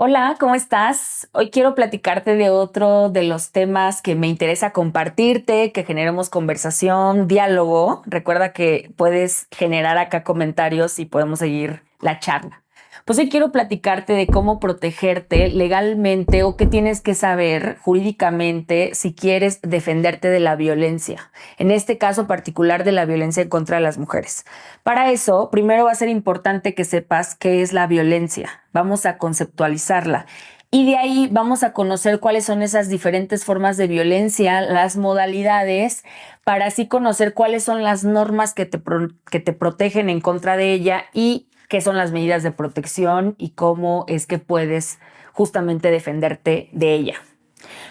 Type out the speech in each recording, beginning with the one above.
Hola, ¿cómo estás? Hoy quiero platicarte de otro de los temas que me interesa compartirte, que generemos conversación, diálogo. Recuerda que puedes generar acá comentarios y podemos seguir la charla. Pues hoy quiero platicarte de cómo protegerte legalmente o qué tienes que saber jurídicamente si quieres defenderte de la violencia. En este caso particular de la violencia en contra de las mujeres. Para eso, primero va a ser importante que sepas qué es la violencia. Vamos a conceptualizarla. Y de ahí vamos a conocer cuáles son esas diferentes formas de violencia, las modalidades, para así conocer cuáles son las normas que te protegen en contra de ella y qué son las medidas de protección y cómo es que puedes justamente defenderte de ella.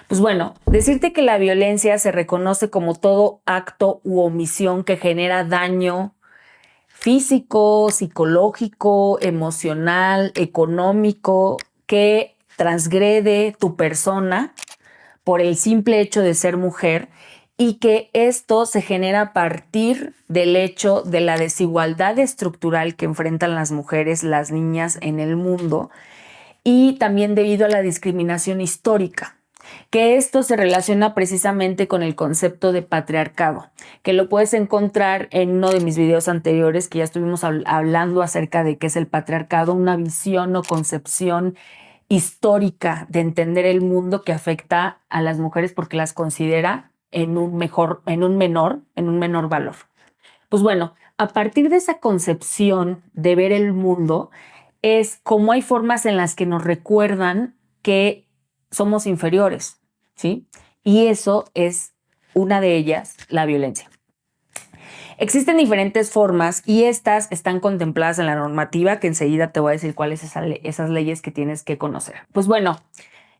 Pues bueno, decirte que la violencia se reconoce como todo acto u omisión que genera daño físico, psicológico, emocional, económico, que transgrede tu persona por el simple hecho de ser mujer y que esto se genera a partir del hecho de la desigualdad estructural que enfrentan las mujeres, las niñas en el mundo y también debido a la discriminación histórica, que esto se relaciona precisamente con el concepto de patriarcado, que lo puedes encontrar en uno de mis videos anteriores que ya estuvimos hablando acerca de qué es el patriarcado, una visión o concepción histórica de entender el mundo que afecta a las mujeres porque las considera en un menor valor. Pues bueno, a partir de esa concepción de ver el mundo, es como hay formas en las que nos recuerdan que somos inferiores, ¿sí? Y eso es una de ellas, la violencia. Existen diferentes formas y estas están contempladas en la normativa, que enseguida te voy a decir cuáles son esas leyes que tienes que conocer. Pues bueno,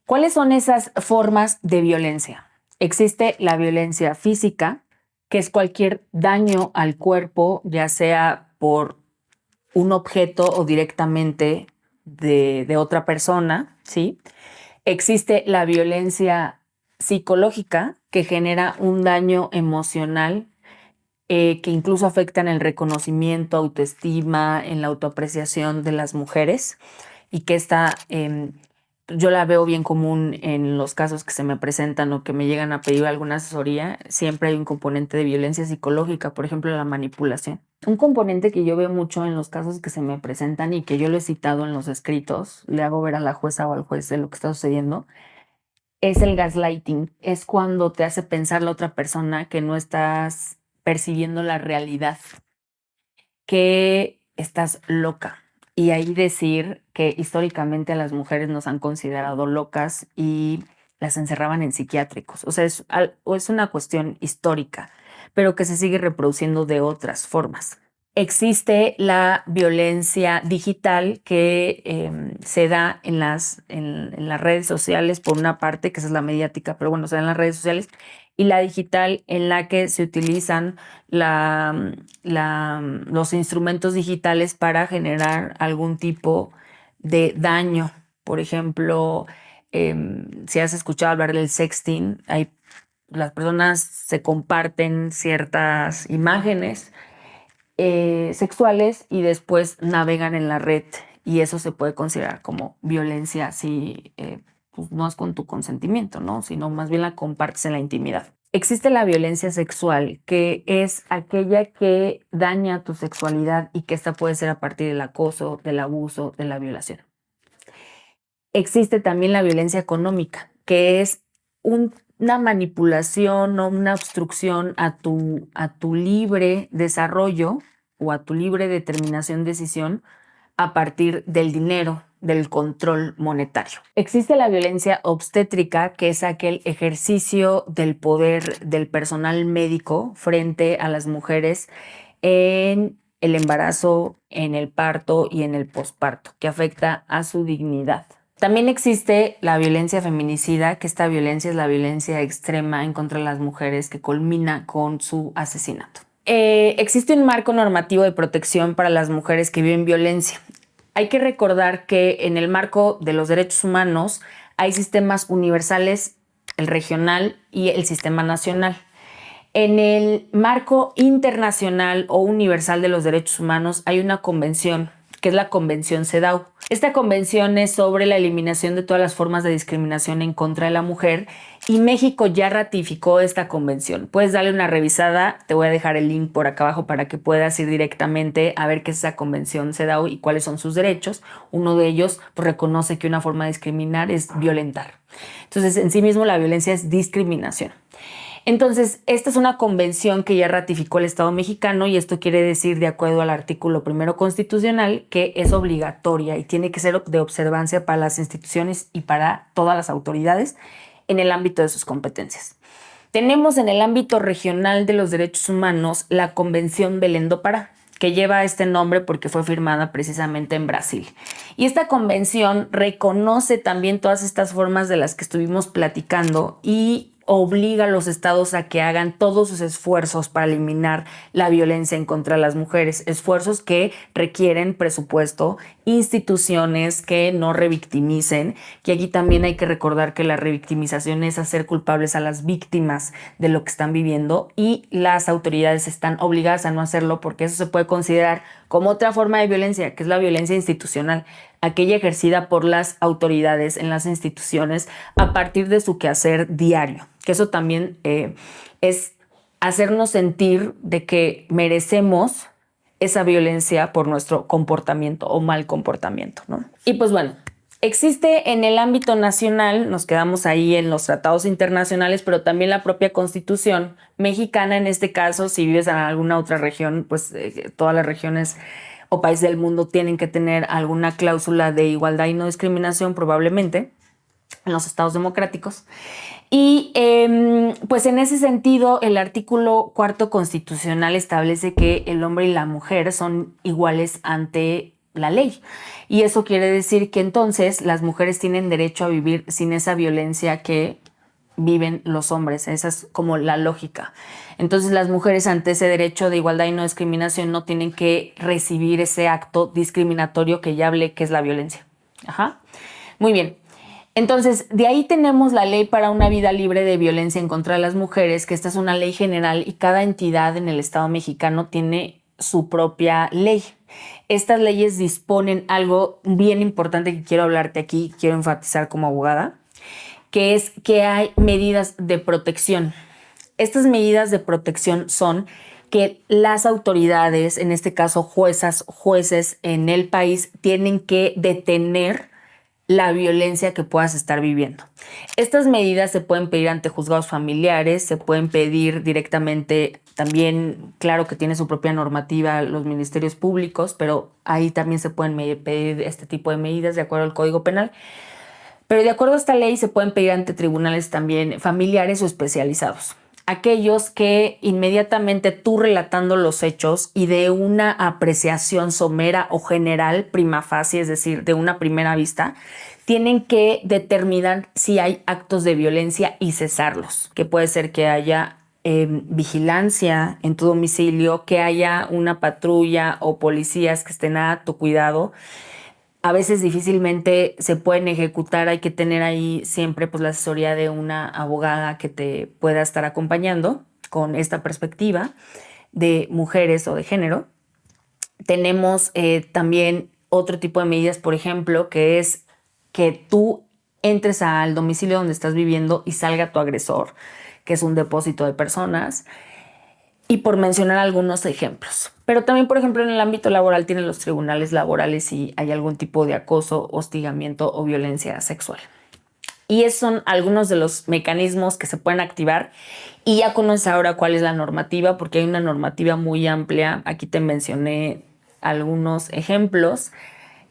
¿cuáles son esas formas de violencia? Existe la violencia física, que es cualquier daño al cuerpo, ya sea por un objeto o directamente de otra persona, ¿sí? Existe la violencia psicológica, que genera un daño emocional que incluso afecta en el reconocimiento, autoestima, en la autoapreciación de las mujeres y que esta yo la veo bien común en los casos que se me presentan o que me llegan a pedir alguna asesoría. Siempre hay un componente de violencia psicológica, por ejemplo, la manipulación. Un componente que yo veo mucho en los casos que se me presentan y que yo lo he citado en los escritos, le hago ver a la jueza o al juez de lo que está sucediendo, es el gaslighting. Es cuando te hace pensar la otra persona que no estás percibiendo la realidad, que estás loca. Y ahí decir que históricamente a las mujeres nos han considerado locas y las encerraban en psiquiátricos. O sea, es una cuestión histórica, pero que se sigue reproduciendo de otras formas. Existe la violencia digital que se da en las redes sociales, por una parte, que esa es la mediática, pero bueno, se da en las redes sociales, y la digital en la que se utilizan los instrumentos digitales para generar algún tipo de daño. Por ejemplo, si has escuchado hablar del sexting, las personas se comparten ciertas imágenes sexuales y después navegan en la red y eso se puede considerar como violencia si pues no es con tu consentimiento, ¿no? Sino más bien la compartes en la intimidad. Existe la violencia sexual, que es aquella que daña tu sexualidad y que esta puede ser a partir del acoso, del abuso, de la violación. Existe también la violencia económica, que es una manipulación o una obstrucción a tu libre desarrollo o a tu libre determinación, decisión a partir del dinero, del control monetario. Existe la violencia obstétrica, que es aquel ejercicio del poder del personal médico frente a las mujeres en el embarazo, en el parto y en el posparto, que afecta a su dignidad. También existe la violencia feminicida, que esta violencia es la violencia extrema en contra de las mujeres que culmina con su asesinato. Existe un marco normativo de protección para las mujeres que viven violencia. Hay que recordar que en el marco de los derechos humanos hay sistemas universales, el regional y el sistema nacional. En el marco internacional o universal de los derechos humanos hay una convención que es la Convención CEDAW. Esta convención es sobre la eliminación de todas las formas de discriminación en contra de la mujer y México ya ratificó esta convención. Puedes darle una revisada, te voy a dejar el link por acá abajo para que puedas ir directamente a ver qué es esa convención CEDAW y cuáles son sus derechos. Uno de ellos pues, reconoce que una forma de discriminar es violentar. Entonces, en sí mismo la violencia es discriminación. Entonces, esta es una convención que ya ratificó el Estado mexicano y esto quiere decir, de acuerdo al artículo 1 constitucional, que es obligatoria y tiene que ser de observancia para las instituciones y para todas las autoridades en el ámbito de sus competencias. Tenemos en el ámbito regional de los derechos humanos la Convención Belém do Pará, que lleva este nombre porque fue firmada precisamente en Brasil. Y esta convención reconoce también todas estas formas de las que estuvimos platicando y obliga a los estados a que hagan todos sus esfuerzos para eliminar la violencia en contra de las mujeres, esfuerzos que requieren presupuesto, instituciones que no revictimicen, que aquí también hay que recordar que la revictimización es hacer culpables a las víctimas de lo que están viviendo y las autoridades están obligadas a no hacerlo porque eso se puede considerar como otra forma de violencia, que es la violencia institucional, aquella ejercida por las autoridades en las instituciones a partir de su quehacer diario, que eso también es hacernos sentir de que merecemos esa violencia por nuestro comportamiento o mal comportamiento, ¿no? Y pues bueno, existe en el ámbito nacional, nos quedamos ahí en los tratados internacionales, pero también la propia Constitución mexicana, en este caso, si vives en alguna otra región, pues todas las regiones o países del mundo tienen que tener alguna cláusula de igualdad y no discriminación, probablemente, en los estados democráticos. Y pues en ese sentido, el artículo 4 constitucional establece que el hombre y la mujer son iguales ante la ley. Y eso quiere decir que entonces las mujeres tienen derecho a vivir sin esa violencia que viven los hombres. Esa es como la lógica. Entonces las mujeres ante ese derecho de igualdad y no discriminación no tienen que recibir ese acto discriminatorio que ya hablé que es la violencia. Ajá. Muy bien. Entonces, de ahí tenemos la Ley para una vida libre de violencia en contra de las mujeres, que esta es una ley general y cada entidad en el Estado mexicano tiene su propia ley. Estas leyes disponen algo bien importante que quiero hablarte aquí, quiero enfatizar como abogada, que es que hay medidas de protección. Estas medidas de protección son que las autoridades, en este caso juezas, jueces en el país, tienen que detener la violencia que puedas estar viviendo. Estas medidas se pueden pedir ante juzgados familiares, se pueden pedir directamente también, claro que tiene su propia normativa los ministerios públicos, pero ahí también se pueden pedir este tipo de medidas de acuerdo al Código Penal. Pero de acuerdo a esta ley se pueden pedir ante tribunales también familiares o especializados. Aquellos que inmediatamente tú relatando los hechos y de una apreciación somera o general prima facie, es decir, de una primera vista, tienen que determinar si hay actos de violencia y cesarlos, que puede ser que haya vigilancia en tu domicilio, que haya una patrulla o policías que estén a tu cuidado. A veces difícilmente se pueden ejecutar, hay que tener ahí siempre pues, la asesoría de una abogada que te pueda estar acompañando con esta perspectiva de mujeres o de género. Tenemos también otro tipo de medidas, por ejemplo, que es que tú entres al domicilio donde estás viviendo y salga tu agresor, que es un depósito de personas. Y por mencionar algunos ejemplos. Pero también, por ejemplo, en el ámbito laboral tienen los tribunales laborales si hay algún tipo de acoso, hostigamiento o violencia sexual. Y esos son algunos de los mecanismos que se pueden activar. Y ya conoces ahora cuál es la normativa, porque hay una normativa muy amplia. Aquí te mencioné algunos ejemplos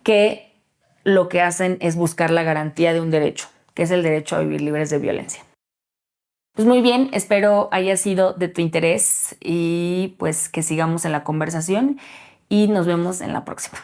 que lo que hacen es buscar la garantía de un derecho, que es el derecho a vivir libres de violencia. Pues muy bien, espero haya sido de tu interés y pues que sigamos en la conversación y nos vemos en la próxima.